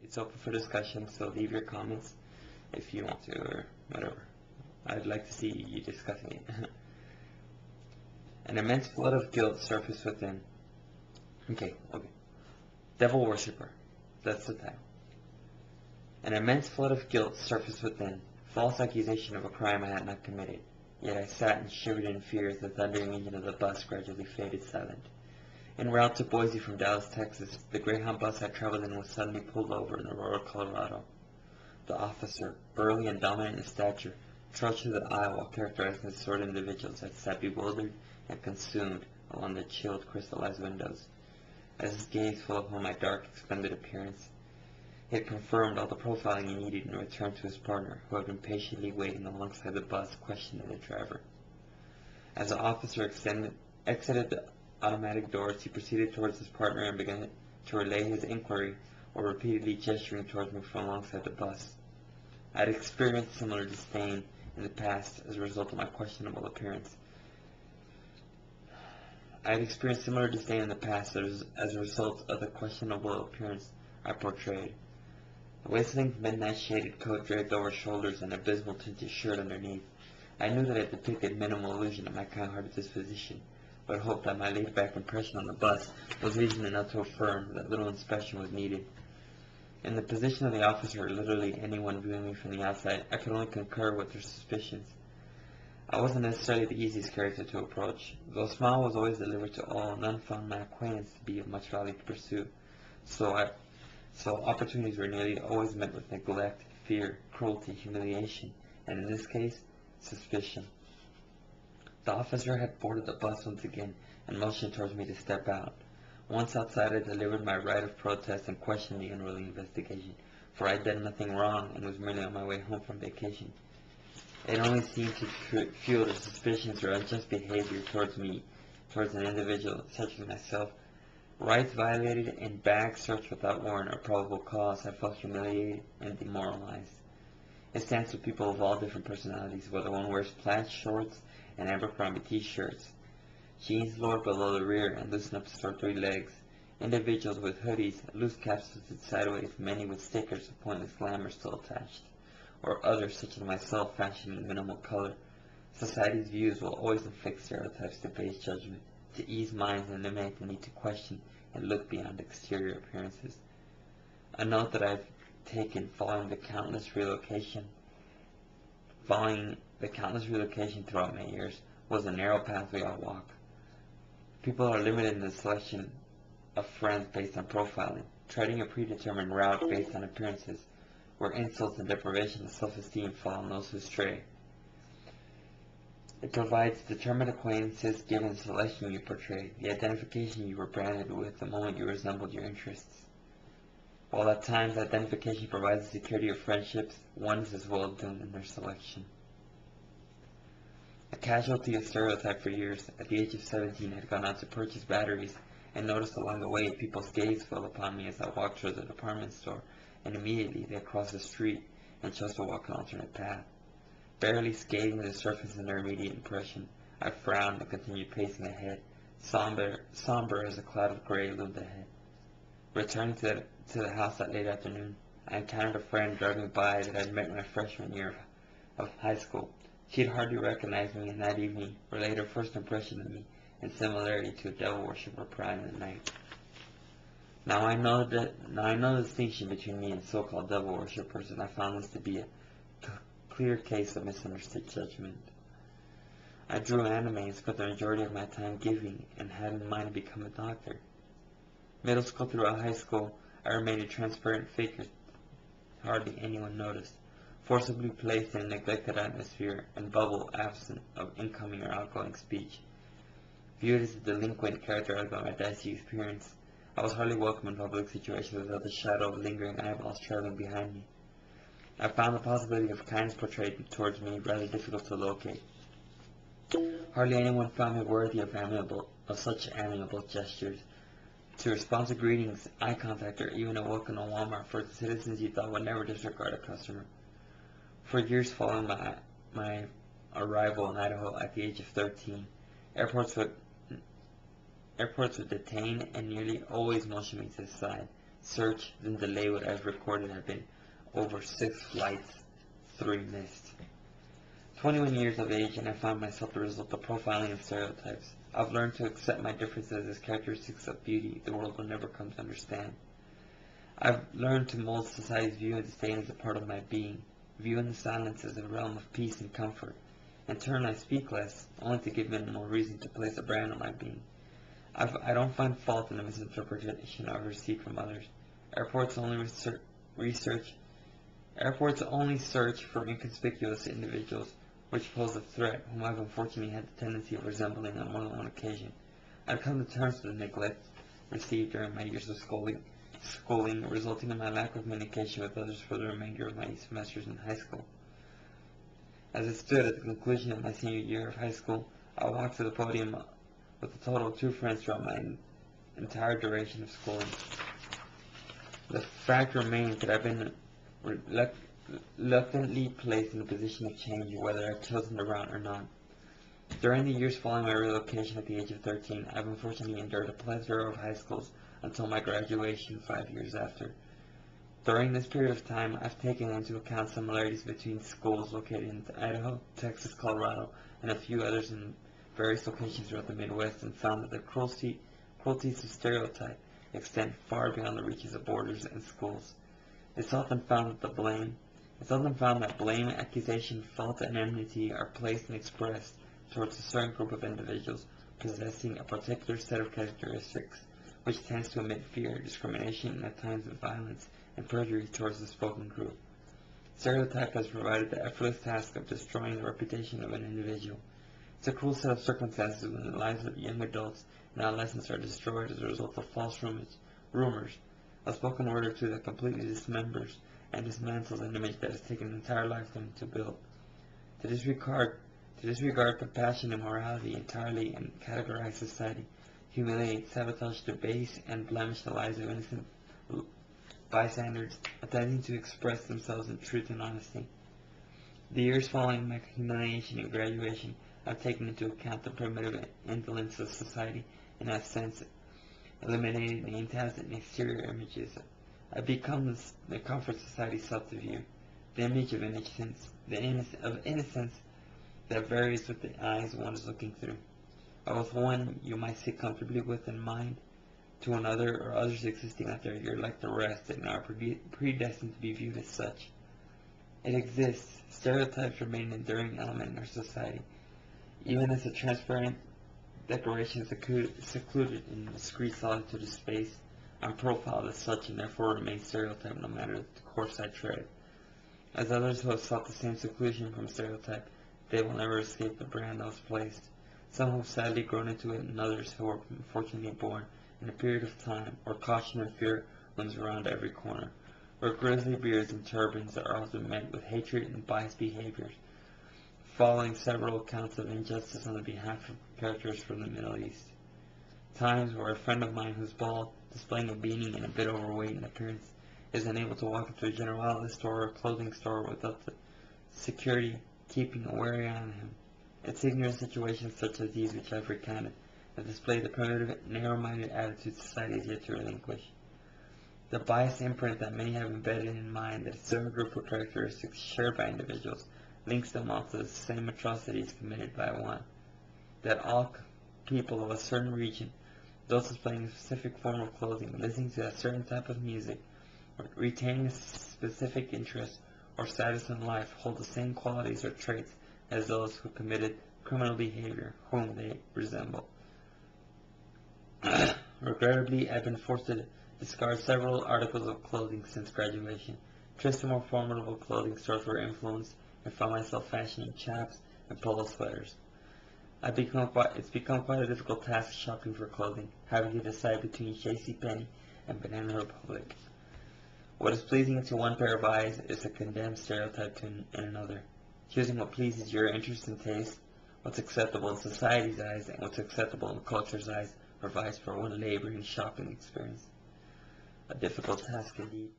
It's open for discussion, so leave your comments if you want to, or whatever. I'd like to see you discussing it. An immense flood of guilt surfaced within. Okay. Devil Worshipper. That's the title. An immense flood of guilt surfaced within. False accusation of a crime I had not committed. Yet I sat and shivered in fear as the thundering engine of the bus gradually faded silent. En route to Boise from Dallas, Texas, the Greyhound bus I traveled in was suddenly pulled over in Aurora, Colorado. The officer, burly and dominant in stature, trudged through the aisle while characterizing the sort of individuals that sat bewildered and consumed along the chilled, crystallized windows. As his gaze fell upon my dark, expended appearance, he had confirmed all the profiling he needed and returned to his partner, who had been patiently waiting alongside the bus, questioning the driver. As the officer exited the automatic doors, he proceeded towards his partner and began to relay his inquiry, while repeatedly gesturing towards me from alongside the bus. I had experienced similar disdain in the past as a result of my questionable appearance. As a result of the questionable appearance I portrayed. A whistling midnight shaded coat draped over shoulders and abysmal tinted shirt underneath. I knew that it depicted minimal illusion of my kind-hearted disposition, but hoped that my laid-back impression on the bus was reason enough to affirm that little inspection was needed. In the position of the officer, or literally anyone viewing me from the outside, I could only concur with their suspicions. I wasn't necessarily the easiest character to approach. Though a smile was always delivered to all, none found my acquaintance to be of much value to pursue. So opportunities were nearly always met with neglect, fear, cruelty, humiliation, and in this case, suspicion. The officer had boarded the bus once again and motioned towards me to step out. Once outside, I delivered my right of protest and questioned the unruly investigation, for I had done nothing wrong and was merely on my way home from vacation. It only seemed to fuel their suspicions or unjust behavior towards an individual such as myself. Rights violated and bags searched without warrant or probable cause, I felt humiliated and demoralized. It stands for people of all different personalities, whether one wears plaid shorts and Abercrombie t-shirts, jeans lowered below the rear and loosen up to store 3 legs, individuals with hoodies, loose caps tilted sideways, many with stickers of pointless glamour still attached, or others such as myself fashioned in minimal color. Society's views will always inflict stereotypes to base judgment, to ease minds and eliminate the need to question and look beyond exterior appearances. A note that I've taken following the countless relocation throughout my years was the narrow path we all walk. People are limited in the selection of friends based on profiling, treading a predetermined route based on appearances, where insults and deprivation of self-esteem fall on those who stray. It provides determined acquaintances given the selection you portray, the identification you were branded with the moment you resembled your interests. While at times identification provides the security of friendships, one is as well doomed in their selection. A casualty of stereotype for years, at the age of 17 I had gone out to purchase batteries and noticed along the way people's gaze fell upon me as I walked towards the department store, and immediately they crossed the street and chose to walk an alternate path. Barely skating the surface in their immediate impression, I frowned and continued pacing ahead, somber as a cloud of gray loomed ahead. Returning to the house that late afternoon, I encountered a friend driving by that I had met my freshman year of high school. She had hardly recognized me, and that evening relayed her first impression of me in similarity to a devil worshipper prowling in the night. Now I know the distinction between me and so-called devil worshippers, and I found this to be a clear case of misunderstood judgment. I drew anime and spent the majority of my time giving and had in mind to become a doctor. Middle school throughout high school, I remained a transparent figure hardly anyone noticed, forcibly placed in a neglected atmosphere and bubble absent of incoming or outgoing speech. Viewed as a delinquent characterized by my dicey experience, I was hardly welcome in public situations without the shadow of lingering eyeballs trailing behind me. I found the possibility of kindness portrayed towards me rather difficult to locate. Hardly anyone found me worthy of such amiable gestures. To respond to greetings, eye contact, or even a welcome in Walmart for citizens you thought would never disregard a customer. For years following my arrival in Idaho at the age of 13, airports would detain and nearly always motion me to the side, search, then delay what I've recorded had been over 6 flights, 3 missed. 21 years of age, and I found myself the result of profiling and stereotypes. I've learned to accept my differences as characteristics of beauty the world will never come to understand. I've learned to mold society's view of disdain as a part of my being, viewing the silence as a realm of peace and comfort. In turn, I speak less, only to give minimal reason to place a brand on my being. I don't find fault in the misinterpretation I've received from others. Airports only search for inconspicuous individuals which pose a threat, whom I've unfortunately had the tendency of resembling on more than one occasion. I've come to terms with the neglect received during my years of schooling, resulting in my lack of communication with others for the remainder of my semesters in high school. As I stood at the conclusion of my senior year of high school, I walked to the podium with a total of 2 friends throughout my entire duration of schooling. The fact remains that I've been reluctantly placed in a position of change, whether I've chosen the route or not. During the years following my relocation at the age of 13, I've unfortunately endured a plethora of high schools until my graduation 5 years after. During this period of time, I've taken into account similarities between schools located in Idaho, Texas, Colorado, and a few others in various locations throughout the Midwest, and found that the cruelties of stereotype extend far beyond the reaches of borders and schools. It's often found that blame, accusation, fault, and enmity are placed and expressed towards a certain group of individuals possessing a particular set of characteristics, which tends to emit fear, discrimination, and at times violence and perjury towards the spoken group. Stereotype has provided the effortless task of destroying the reputation of an individual. It's a cruel set of circumstances when the lives of young adults and adolescents are destroyed as a result of false rumors, a spoken word or two that completely dismembers and dismantles an image that has taken an entire lifetime to build. To disregard compassion and morality entirely and categorize society, humiliate, sabotage, debase, and blemish the lives of innocent bystanders attempting to express themselves in truth and honesty. The years following my humiliation and graduation have taken into account the primitive indolence of society and have since eliminated name tags and exterior images. I've become the comfort society sought to view, the image of innocence, innocence that varies with the eyes one is looking through. Both one you might sit comfortably with in mind, to another or others existing out there, you're like the rest and are predestined to be viewed as such. It exists. Stereotypes remain an enduring element in our society, even as a transparent decoration is secluded in the discreet solitude of space. I'm profiled as such and therefore remain stereotyped no matter the course I tread. As others who have sought the same seclusion from stereotype, they will never escape the brand that was placed. Some have sadly grown into it, and others who are unfortunately born in a period of time where caution and fear looms around every corner, where grizzly beards and turbans are often met with hatred and biased behaviors, following several accounts of injustice on the behalf of characters from the Middle East. Times where a friend of mine who's bald, displaying a beanie and a bit overweight in appearance, is unable to walk into a general outlet store or clothing store without the security keeping a wary eye on him. It's ignorant situations such as these which I've recounted that display the primitive, narrow-minded attitude society has yet to relinquish. The biased imprint that many have embedded in mind that a certain group of characteristics shared by individuals links them all to the same atrocities committed by one. That all people of a certain region, those displaying a specific form of clothing, listening to a certain type of music, or retaining a specific interest or status in life, hold the same qualities or traits as those who committed criminal behavior whom they resemble. Regrettably, I've been forced to discard several articles of clothing since graduation, trips to more formidable clothing stores for influence, and found myself fashioning chaps and polo sweaters. It's become quite a difficult task shopping for clothing, having to decide between JCPenney and Banana Republic. What is pleasing to one pair of eyes is a condemned stereotype in another. Choosing what pleases your interest and taste, what's acceptable in society's eyes, and what's acceptable in culture's eyes provides for one laboring shopping experience. A difficult task indeed.